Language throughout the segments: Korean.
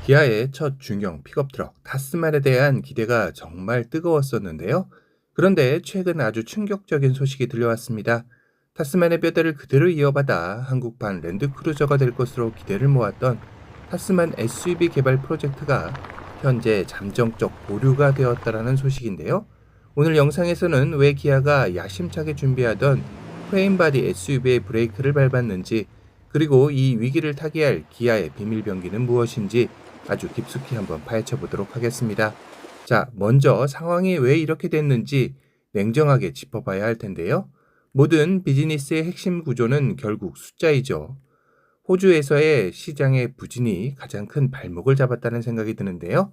기아의 첫 중형 픽업 트럭 타스만에 대한 기대가 정말 뜨거웠었는데요. 그런데 최근 아주 충격적인 소식이 들려왔습니다. 타스만의 뼈대를 그대로 이어받아 한국판 랜드크루저가 될 것으로 기대를 모았던 타스만 SUV 개발 프로젝트가 현재 잠정적 보류가 되었다라는 소식인데요. 오늘 영상에서는 왜 기아가 야심차게 준비하던 프레임바디 SUV의 브레이크를 밟았는지, 그리고 이 위기를 타개할 기아의 비밀병기는 무엇인지 아주 깊숙이 한번 파헤쳐 보도록 하겠습니다. 자, 먼저 상황이 왜 이렇게 됐는지 냉정하게 짚어봐야 할 텐데요. 모든 비즈니스의 핵심 구조는 결국 숫자이죠. 호주에서의 시장의 부진이 가장 큰 발목을 잡았다는 생각이 드는데요.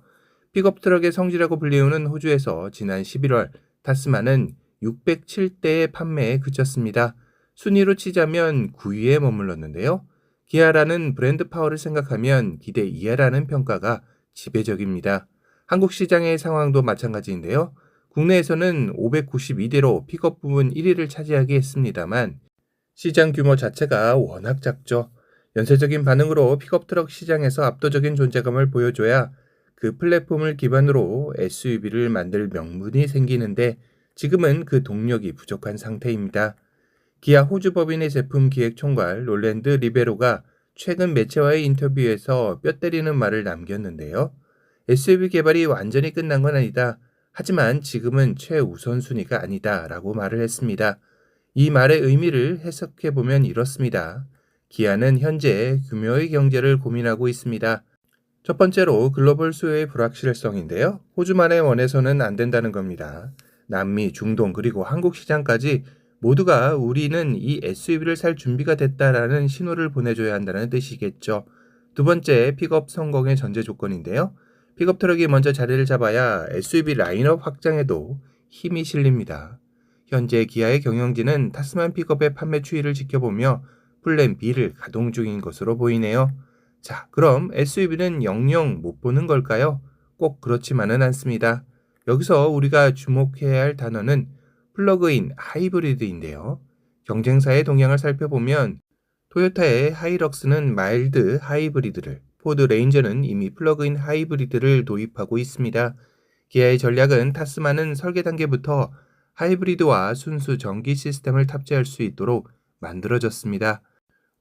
픽업 트럭의 성지라고 불리우는 호주에서 지난 11월 타스만은 607대의 판매에 그쳤습니다. 순위로 치자면 9위에 머물렀는데요. 기아라는 브랜드 파워를 생각하면 기대 이하라는 평가가 지배적입니다. 한국 시장의 상황도 마찬가지인데요. 국내에서는 592대로 픽업 부문 1위를 차지하게 했습니다만 시장 규모 자체가 워낙 작죠. 연쇄적인 반응으로 픽업 트럭 시장에서 압도적인 존재감을 보여줘야 그 플랫폼을 기반으로 SUV를 만들 명분이 생기는데 지금은 그 동력이 부족한 상태입니다. 기아 호주 법인의 제품 기획 총괄 롤랜드 리베로가 최근 매체와의 인터뷰에서 뼈 때리는 말을 남겼는데요. SUV 개발이 완전히 끝난 건 아니다. 하지만 지금은 최우선순위가 아니다 라고 말을 했습니다. 이 말의 의미를 해석해보면 이렇습니다. 기아는 현재 규모의 경제를 고민하고 있습니다. 첫 번째로 글로벌 수요의 불확실성인데요. 호주만의 원에서는 안 된다는 겁니다. 남미, 중동 그리고 한국 시장까지 모두가 우리는 이 SUV를 살 준비가 됐다라는 신호를 보내줘야 한다는 뜻이겠죠. 두 번째, 픽업 성공의 전제 조건인데요. 픽업 트럭이 먼저 자리를 잡아야 SUV 라인업 확장에도 힘이 실립니다. 현재 기아의 경영진은 타스만 픽업의 판매 추이를 지켜보며 플랜 B를 가동 중인 것으로 보이네요. 자, 그럼 SUV는 영영 못 보는 걸까요? 꼭 그렇지만은 않습니다. 여기서 우리가 주목해야 할 단어는 플러그인 하이브리드인데요. 경쟁사의 동향을 살펴보면 토요타의 하이럭스는 마일드 하이브리드를, 포드 레인저는 이미 플러그인 하이브리드를 도입하고 있습니다. 기아의 전략은 타스만은 설계 단계부터 하이브리드와 순수 전기 시스템을 탑재할 수 있도록 만들어졌습니다.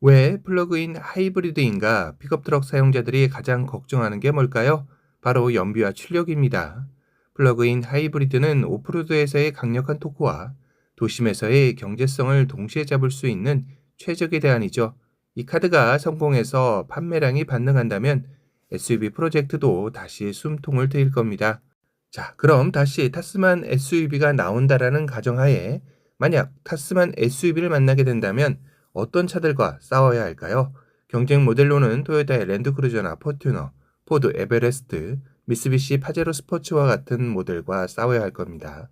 왜 플러그인 하이브리드인가? 픽업 트럭 사용자들이 가장 걱정하는 게 뭘까요? 바로 연비와 출력입니다. 플러그인 하이브리드는 오프로드에서의 강력한 토크와 도심에서의 경제성을 동시에 잡을 수 있는 최적의 대안이죠. 이 카드가 성공해서 판매량이 반등한다면 SUV 프로젝트도 다시 숨통을 트일 겁니다. 자, 그럼 다시 타스만 SUV가 나온다라는 가정하에 만약 타스만 SUV를 만나게 된다면 어떤 차들과 싸워야 할까요? 경쟁 모델로는 토요타의 랜드크루저나 포튜너, 포드 에베레스트, 미쓰비시 파제로 스포츠와 같은 모델과 싸워야 할 겁니다.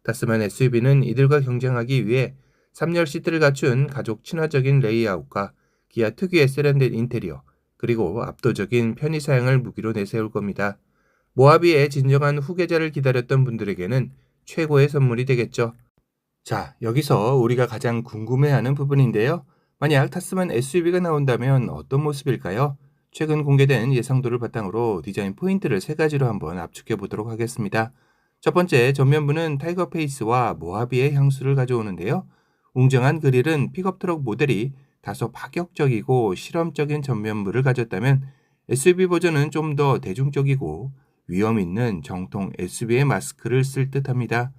타스만 SUV는 이들과 경쟁하기 위해 3열 시트를 갖춘 가족 친화적인 레이아웃과 기아 특유의 세련된 인테리어, 그리고 압도적인 편의 사양을 무기로 내세울 겁니다. 모하비의 진정한 후계자를 기다렸던 분들에게는 최고의 선물이 되겠죠. 자, 여기서 우리가 가장 궁금해하는 부분인데요. 만약 타스만 SUV가 나온다면 어떤 모습일까요? 최근 공개된 예상도를 바탕으로 디자인 포인트를 세 가지로 한번 압축해 보도록 하겠습니다. 첫 번째, 전면부는 타이거 페이스와 모하비의 향수를 가져오는데요. 웅장한 그릴은 픽업 트럭 모델이 다소 파격적이고 실험적인 전면부를 가졌다면 SUV 버전은 좀 더 대중적이고 위험 있는 정통 SUV의 마스크를 쓸 듯합니다.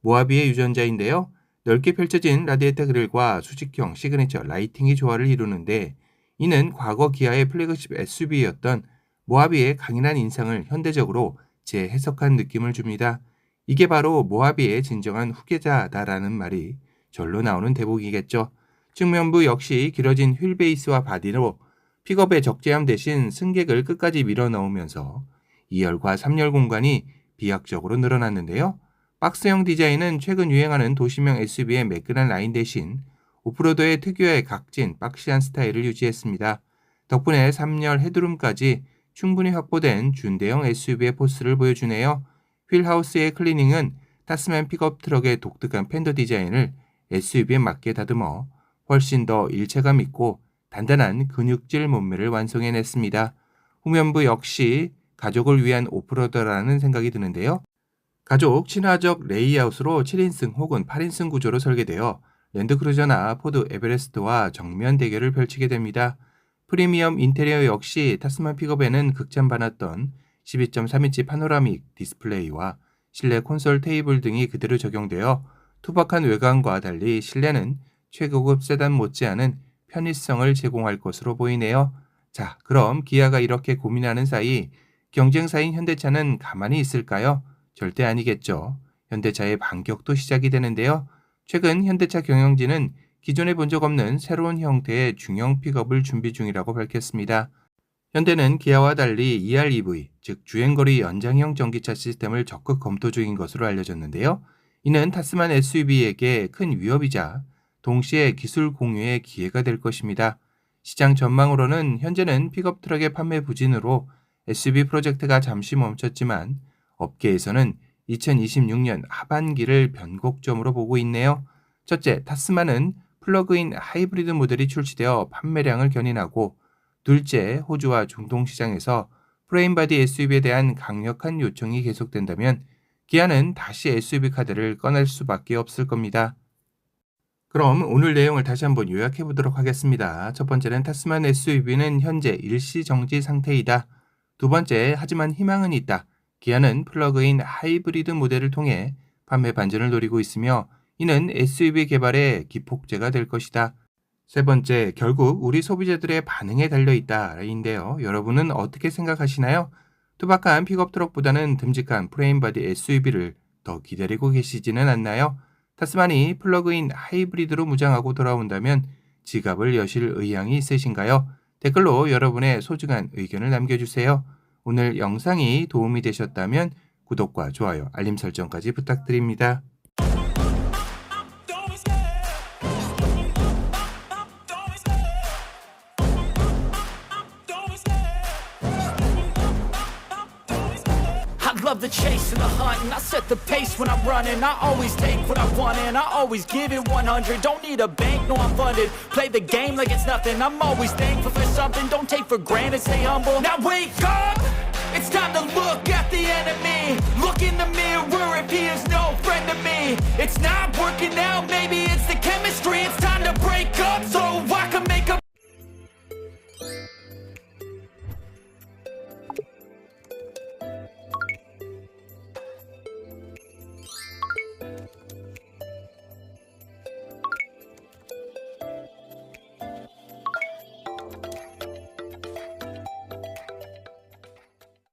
모하비의 유전자인데요. 넓게 펼쳐진 라디에이터 그릴과 수직형 시그니처 라이팅이 조화를 이루는데 이는 과거 기아의 플래그십 SUV였던 모하비의 강인한 인상을 현대적으로 재해석한 느낌을 줍니다. 이게 바로 모하비의 진정한 후계자다라는 말이 절로 나오는 대목이겠죠. 측면부 역시 길어진 휠 베이스와 바디로 픽업의 적재함 대신 승객을 끝까지 밀어 넣으면서 2열과 3열 공간이 비약적으로 늘어났는데요. 박스형 디자인은 최근 유행하는 도시명 SUV의 매끈한 라인 대신 오프로드의 특유의 각진, 박시한 스타일을 유지했습니다. 덕분에 3열 헤드룸까지 충분히 확보된 준대형 SUV의 포스를 보여주네요. 휠하우스의 클리닝은 타스만 픽업 트럭의 독특한 팬더 디자인을 SUV에 맞게 다듬어 훨씬 더 일체감 있고 단단한 근육질 몸매를 완성해냈습니다. 후면부 역시 가족을 위한 오프로더라는 생각이 드는데요. 가족 친화적 레이아웃으로 7인승 혹은 8인승 구조로 설계되어 랜드크루저나 포드 에베레스트와 정면 대결을 펼치게 됩니다. 프리미엄 인테리어 역시 타스만 픽업에는 극찬받았던 12.3인치 파노라믹 디스플레이와 실내 콘솔 테이블 등이 그대로 적용되어 투박한 외관과 달리 실내는 최고급 세단 못지않은 편의성을 제공할 것으로 보이네요. 자, 그럼 기아가 이렇게 고민하는 사이 경쟁사인 현대차는 가만히 있을까요? 절대 아니겠죠. 현대차의 반격도 시작이 되는데요. 최근 현대차 경영진은 기존에 본 적 없는 새로운 형태의 중형 픽업을 준비 중이라고 밝혔습니다. 현대는 기아와 달리 EREV, 즉 주행거리 연장형 전기차 시스템을 적극 검토 중인 것으로 알려졌는데요. 이는 타스만 SUV에게 큰 위협이자 동시에 기술 공유의 기회가 될 것입니다. 시장 전망으로는 현재는 픽업 트럭의 판매 부진으로 SUV 프로젝트가 잠시 멈췄지만 업계에서는 2026년 하반기를 변곡점으로 보고 있네요. 첫째, 타스만은 플러그인 하이브리드 모델이 출시되어 판매량을 견인하고, 둘째, 호주와 중동 시장에서 프레임바디 SUV에 대한 강력한 요청이 계속된다면 기아는 다시 SUV 카드를 꺼낼 수밖에 없을 겁니다. 그럼 오늘 내용을 다시 한번 요약해 보도록 하겠습니다. 첫 번째는 타스만 SUV는 현재 일시 정지 상태이다. 두 번째, 하지만 희망은 있다. 기아는 플러그인 하이브리드 모델을 통해 판매 반전을 노리고 있으며 이는 SUV 개발의 기폭제가 될 것이다. 세 번째, 결국 우리 소비자들의 반응에 달려있다인데요. 여러분은 어떻게 생각하시나요? 투박한 픽업 트럭보다는 듬직한 프레임바디 SUV를 더 기다리고 계시지는 않나요? 타스만이 플러그인 하이브리드로 무장하고 돌아온다면 지갑을 여실 의향이 있으신가요? 댓글로 여러분의 소중한 의견을 남겨주세요. 오늘 영상이 도움이 되셨다면 구독과 좋아요, 알림 설정까지 부탁드립니다. I love the chase and the hunt, and I set the pace when I'm running. I always take what I want and I always give it 100. Don't need a bank, no I'm funded. Play the game like it's nothing. I'm always thankful for something. Don't take for granted, stay humble. Now wake up! It's time to look at the enemy. Look in the mirror if he is no friend to me. It's not working out, maybe it's the chemistry. It's time to break up, so